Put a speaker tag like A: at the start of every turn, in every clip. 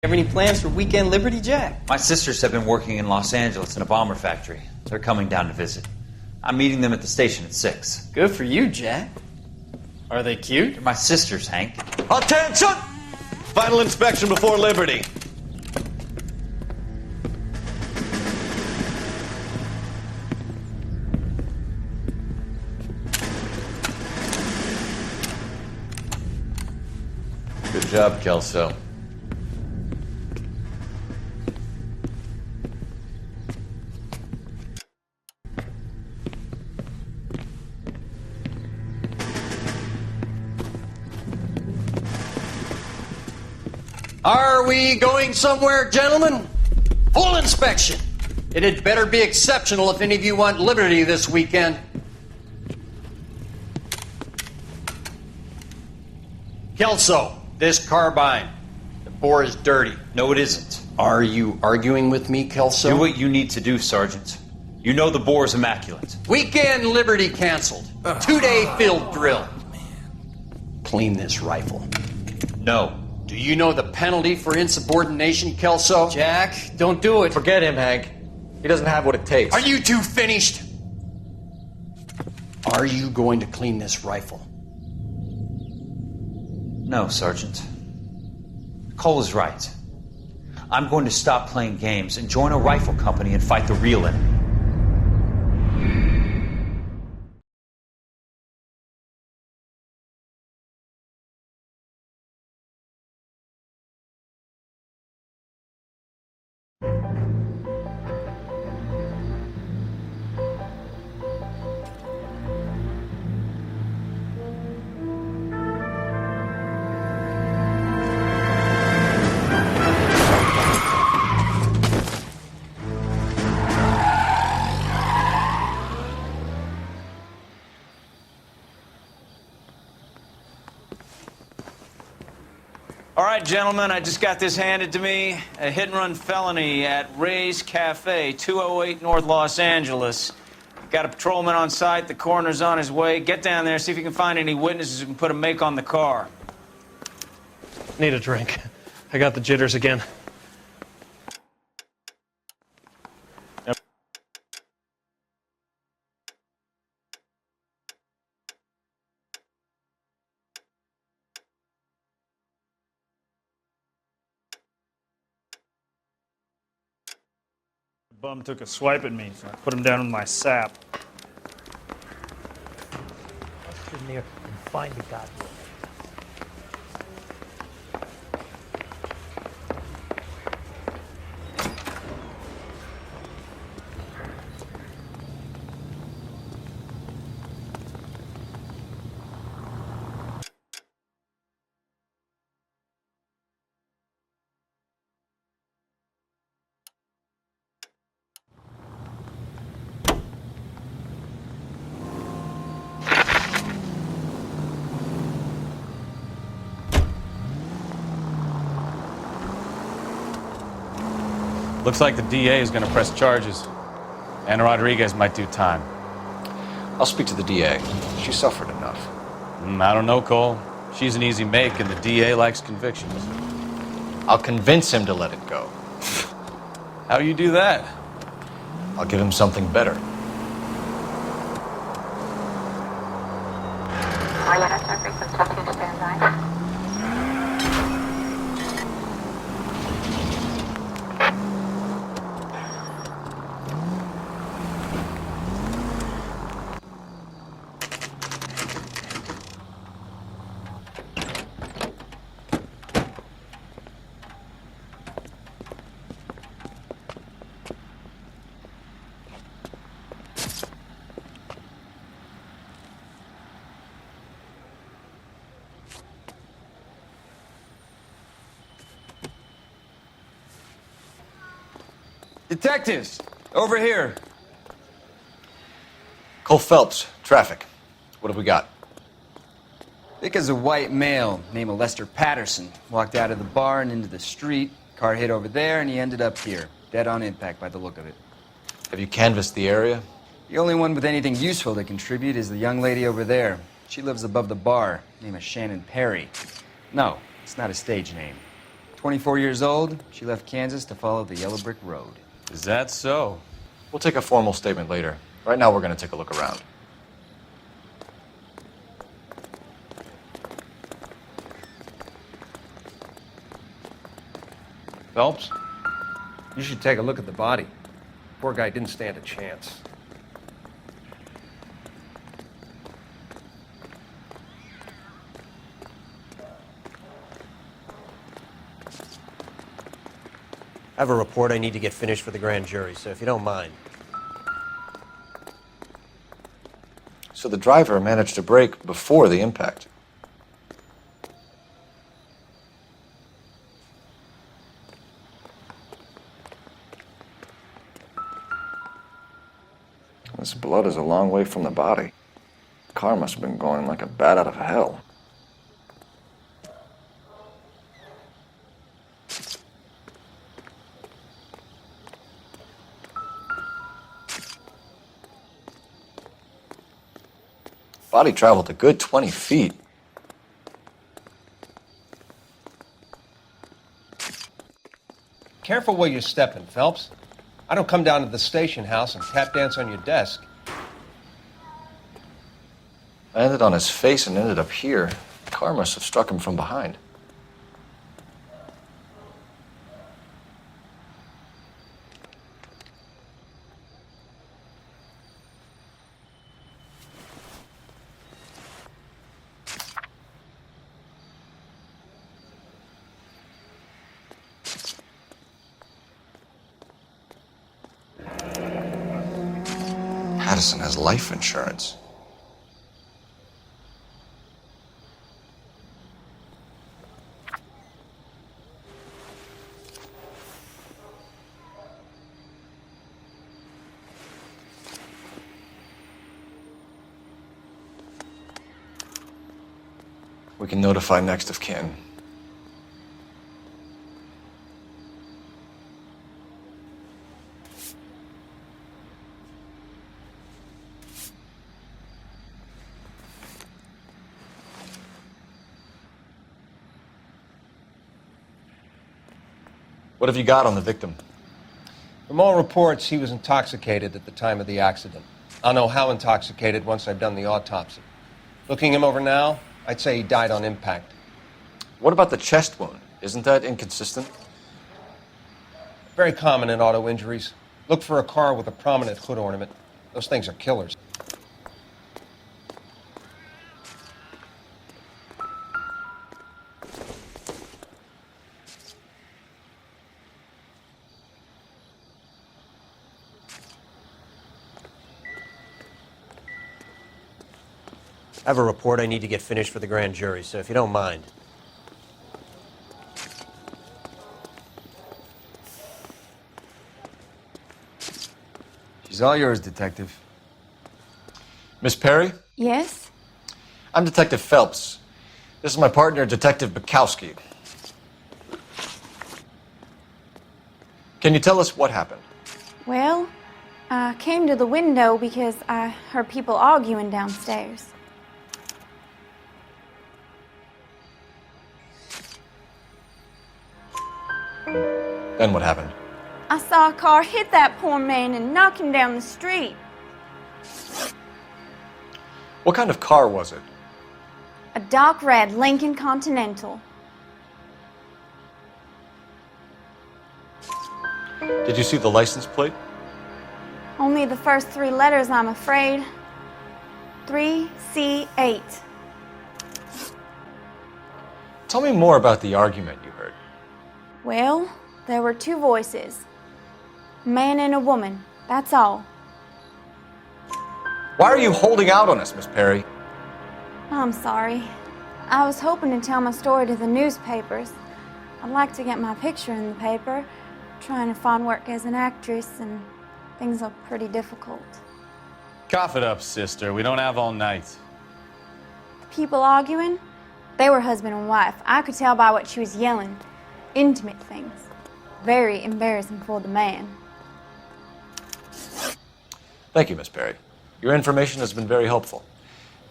A: Have any plans for weekend Liberty, Jack?
B: My sisters have been working in Los Angeles in a bomber factory. They're coming down to visit. I'm meeting them at the station at 6.
A: Good for you, Jack. Are they cute?
B: They're my sisters, Hank.
C: Attention! Final inspection before Liberty. Good job, Kelso.
D: Are we going somewhere, gentlemen? Full inspection. It had better be exceptional if any of you want liberty this weekend. Kelso, this carbine. The bore is dirty.
B: No, it isn't.
D: Are you arguing with me, Kelso?
B: Do what you need to do, Sergeant. You know the bore is immaculate.
D: Weekend liberty canceled. 2-day field drill. Clean this rifle.
B: No.
D: Do you know the penalty for insubordination, Kelso?
A: Jack, don't do it.
C: Forget him, Hank. He doesn't have what it takes.
D: Are you two finished? Are you going to clean this rifle?
B: No, Sergeant. Cole is right. I'm going to stop playing games and join a rifle company and fight the real enemy.
E: All right, gentlemen, I just got this handed to me. A hit-and-run felony at Ray's Cafe, 208 North Los Angeles. Got a patrolman on site. The coroner's on his way. Get down there, see if you can find any witnesses who can put a make on the car.
F: Need a drink. I got the jitters again.
E: Bum took a swipe at me, so I put him down with my sap.
G: In there and find the goddamn.
H: Looks like the DA is going to press charges. Anna Rodriguez might do time.
I: I'll speak to the DA. She suffered enough.
H: I don't know, Cole. She's an easy make, and the DA likes convictions.
I: I'll convince him to let it go.
H: How you do that?
I: I'll give him something better.
E: Detectives, over here.
I: Cole Phelps, traffic. What have we got?
A: Because a white male named Lester Patterson walked out of the bar and into the street. Car hit over there, and he ended up here. Dead on impact by the look of it.
I: Have you canvassed the area?
A: The only one with anything useful to contribute is the young lady over there. She lives above the bar. Name is Shannon Perry. No, it's not a stage name. 24 years old, she left Kansas to follow the yellow brick road.
H: Is that so?
I: We'll take a formal statement later. Right now, we're going to take a look around.
C: Phelps, you should take a look at the body. Poor guy didn't stand a chance.
D: I have a report I need to get finished for the grand jury, so if you don't mind.
I: So the driver managed to brake before the impact. This blood is a long way from the body. The car must have been going like a bat out of hell. Body traveled a good 20 feet.
C: Careful where you're stepping, Phelps. I don't come down to the station house and tap dance on your desk.
I: I landed on his face and ended up here. The car must have struck him from behind. Patterson has life insurance. We can notify next of kin. What have you got on the victim?
C: From all reports, he was intoxicated at the time of the accident. I'll know how intoxicated once I've done the autopsy. Looking him over now, I'd say he died on impact.
I: What about the chest wound? Isn't that inconsistent?
C: Very common in auto injuries. Look for a car with a prominent hood ornament. Those things are killers.
D: I have a report I need to get finished for the grand jury, so if you don't mind.
A: She's all yours, Detective.
I: Miss Perry?
J: Yes?
I: I'm Detective Phelps. This is my partner, Detective Bukowski. Can you tell us what happened?
J: Well, I came to the window because I heard people arguing downstairs.
I: Then what happened?
J: I saw a car hit that poor man and knock him down the street.
I: What kind of car was it?
J: A dark red Lincoln Continental.
I: Did you see the license plate?
J: Only the first three letters, I'm afraid. 3C8.
I: Tell me more about the argument you heard.
J: Well, there were two voices. A man and a woman, that's all.
I: Why are you holding out on us, Miss Perry?
J: I'm sorry. I was hoping to tell my story to the newspapers. I'd like to get my picture in the paper. Trying to find work as an actress, and things are pretty difficult.
H: Cough it up, sister. We don't have all night.
J: The people arguing, they were husband and wife. I could tell by what she was yelling. Intimate things. Very embarrassing for the man.
I: Thank you, Miss Perry. Your information has been very helpful.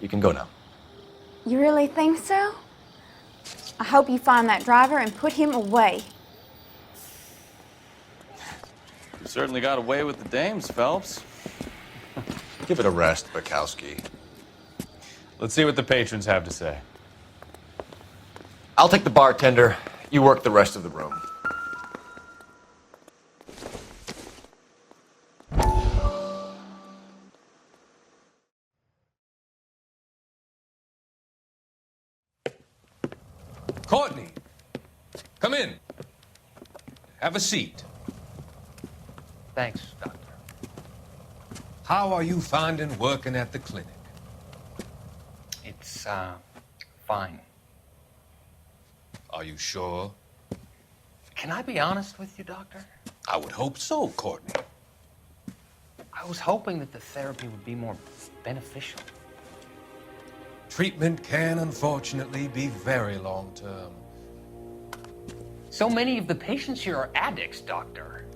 I: You can go now.
J: You really think so? I hope you find that driver and put him away.
H: You certainly got away with the dames, Phelps.
K: Give it a rest, Bukowski.
H: Let's see what the patrons have to say.
K: I'll take the bartender. You work the rest of the room.
L: Courtney, come in. Have a seat.
G: Thanks, Doctor.
L: How are you finding working at the clinic?
G: It's, fine.
L: Are you sure?
G: Can I be honest with you, Doctor?
L: I would hope so, Courtney.
G: I was hoping that the therapy would be more beneficial.
L: Treatment can, unfortunately, be very long-term.
G: So many of the patients here are addicts, Doctor.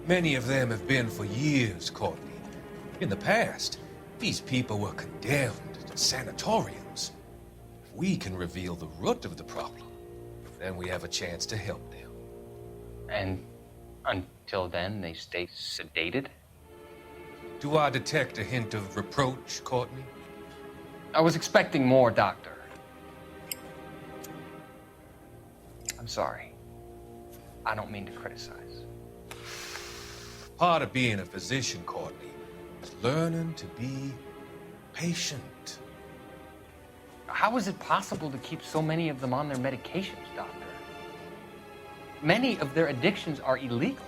L: Many of them have been for years, Courtney. In the past, these people were condemned to sanatoriums. If we can reveal the root of the problem, then we have a chance to help them.
G: And until then, they stay sedated?
L: Do I detect a hint of reproach, Courtney?
G: I was expecting more, Doctor. I'm sorry. I don't mean to criticize.
L: Part of being a physician, Courtney, is learning to be patient.
G: How is it possible to keep so many of them on their medications, Doctor? Many of their addictions are illegal.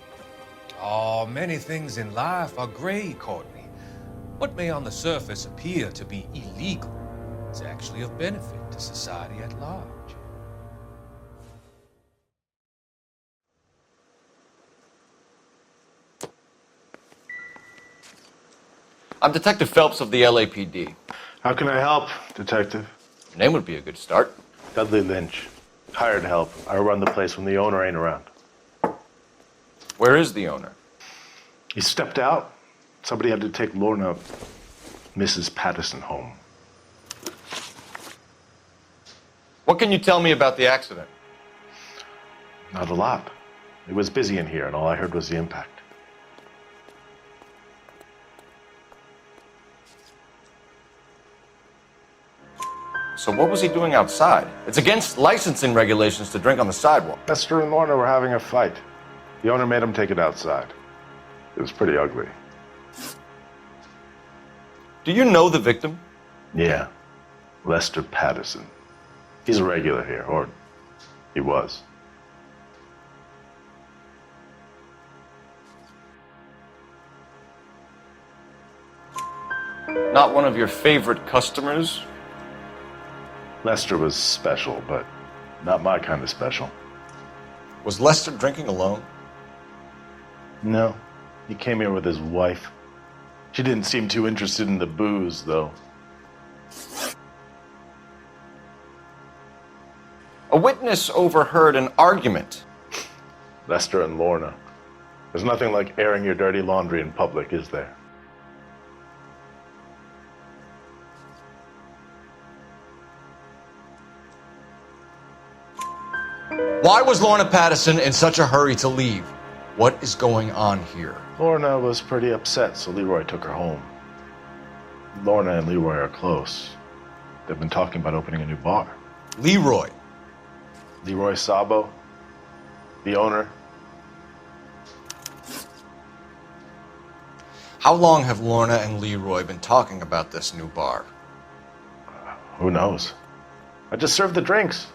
L: Oh, many things in life are gray, Courtney. What may on the surface appear to be illegal is actually of benefit to society at large.
K: I'm Detective Phelps of the LAPD.
M: How can I help, Detective?
K: Your name would be a good start.
M: Dudley Lynch. Hired help. I run the place when the owner ain't around.
K: Where is the owner?
M: He stepped out. Somebody had to take Lorna, Mrs. Patterson, home.
K: What can you tell me about the accident?
M: Not a lot. It was busy in here, and all I heard was the impact.
K: So what was he doing outside? It's against licensing regulations to drink on the sidewalk.
M: Lester and Lorna were having a fight. The owner made him take it outside. It was pretty ugly.
K: Do you know the victim?
M: Yeah. Lester Patterson. He's a regular here, or he was.
K: Not one of your favorite customers?
M: Lester was special, but not my kind of special.
K: Was Lester drinking alone?
M: No. He came here with his wife. She didn't seem too interested in the booze, though.
K: A witness overheard an argument.
M: Lester and Lorna. There's nothing like airing your dirty laundry in public, is there?
K: Why was Lorna Patterson in such a hurry to leave? What is going on here?
M: Lorna was pretty upset, so Leroy took her home. Lorna and Leroy are close. They've been talking about opening a new bar.
K: Leroy?
M: Leroy Sabo, the owner.
K: How long have Lorna and Leroy been talking about this new bar?
M: Who knows? I just served the drinks.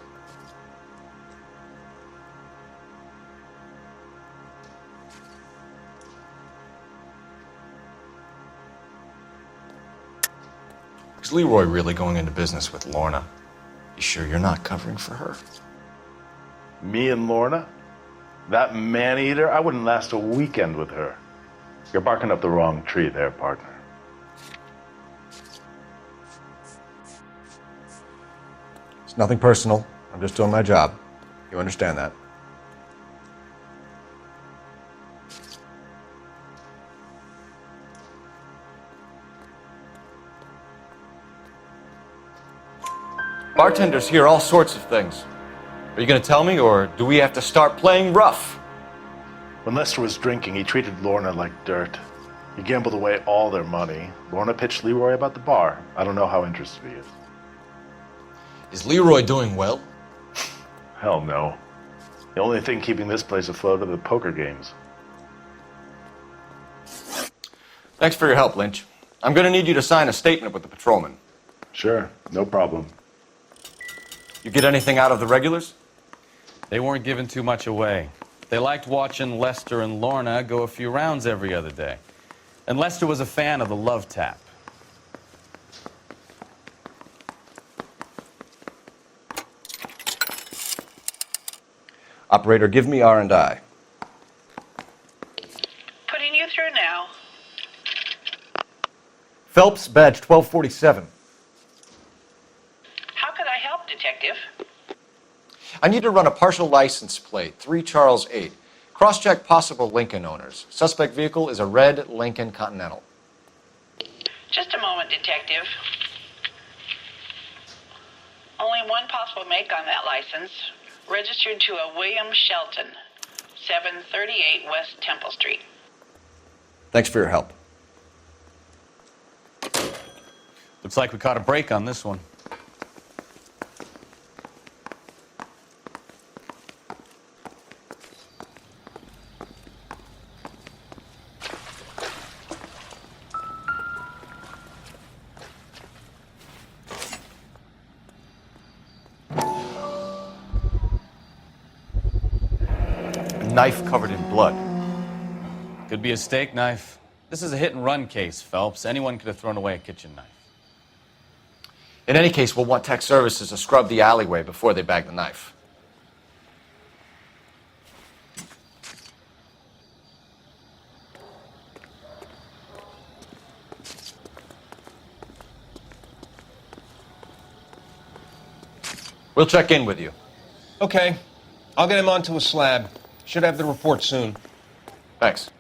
K: Is Leroy really going into business with Lorna? You sure you're not covering for her?
M: Me and Lorna? That man-eater? I wouldn't last a weekend with her. You're barking up the wrong tree there, partner.
I: It's nothing personal. I'm just doing my job. You understand that?
K: Bartenders hear all sorts of things. Are you going to tell me, or do we have to start playing rough?
M: When Lester was drinking, he treated Lorna like dirt. He gambled away all their money. Lorna pitched Leroy about the bar. I don't know how interested he is.
L: Is Leroy doing well?
M: Hell no. The only thing keeping this place afloat are the poker games.
K: Thanks for your help, Lynch. I'm going to need you to sign a statement with the patrolman.
M: Sure, no problem.
K: You get anything out of the regulars?
H: They weren't giving too much away. They liked watching Lester and Lorna go a few rounds every other day. And Lester was a fan of the love tap.
I: Operator, give me R&I.
N: Putting you through now.
K: Phelps, badge 1247.
N: How could I help, Detective?
K: I need to run a partial license plate, 3 Charles 8. Cross-check possible Lincoln owners. Suspect vehicle is a red Lincoln Continental.
N: Just a moment, Detective. Only one possible make on that license. Registered to a William Shelton, 738 West Temple Street.
I: Thanks for your help.
H: Looks like we caught a break on this one.
K: Knife covered in blood.
H: Could be a steak knife. This is a hit-and-run case, Phelps. Anyone could have thrown away a kitchen knife.
K: In any case, we'll want tech services to scrub the alleyway before they bag the knife. We'll check in with you.
C: Okay. I'll get him onto a slab. Should have the report soon.
K: Thanks.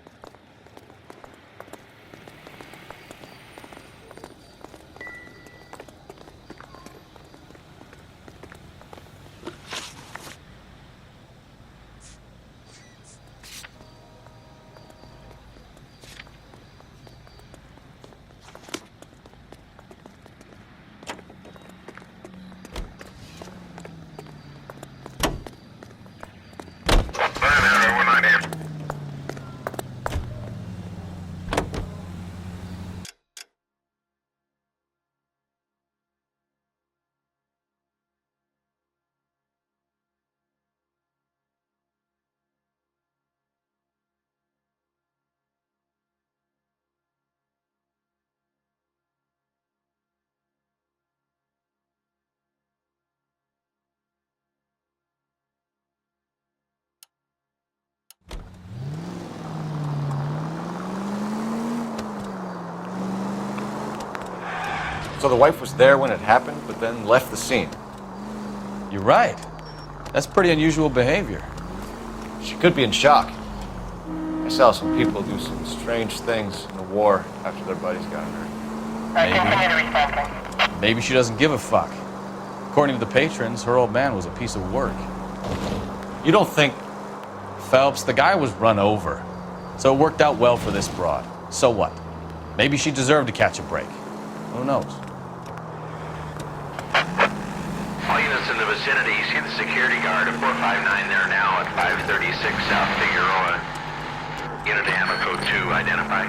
K: So the wife was there when it happened, but then left the scene.
H: You're right. That's pretty unusual behavior.
K: She could be in shock. I saw some people do some strange things in the war after their buddies got hurt.
H: Maybe she doesn't give a fuck. According to the patrons, her old man was a piece of work.
K: You don't think...
H: Phelps, the guy was run over. So it worked out well for this broad. So what? Maybe she deserved to catch a break. Who knows?
O: All units in the vicinity, see the security guard at 459 there now at 536 South Figueroa. Unit ammo code 2, identify.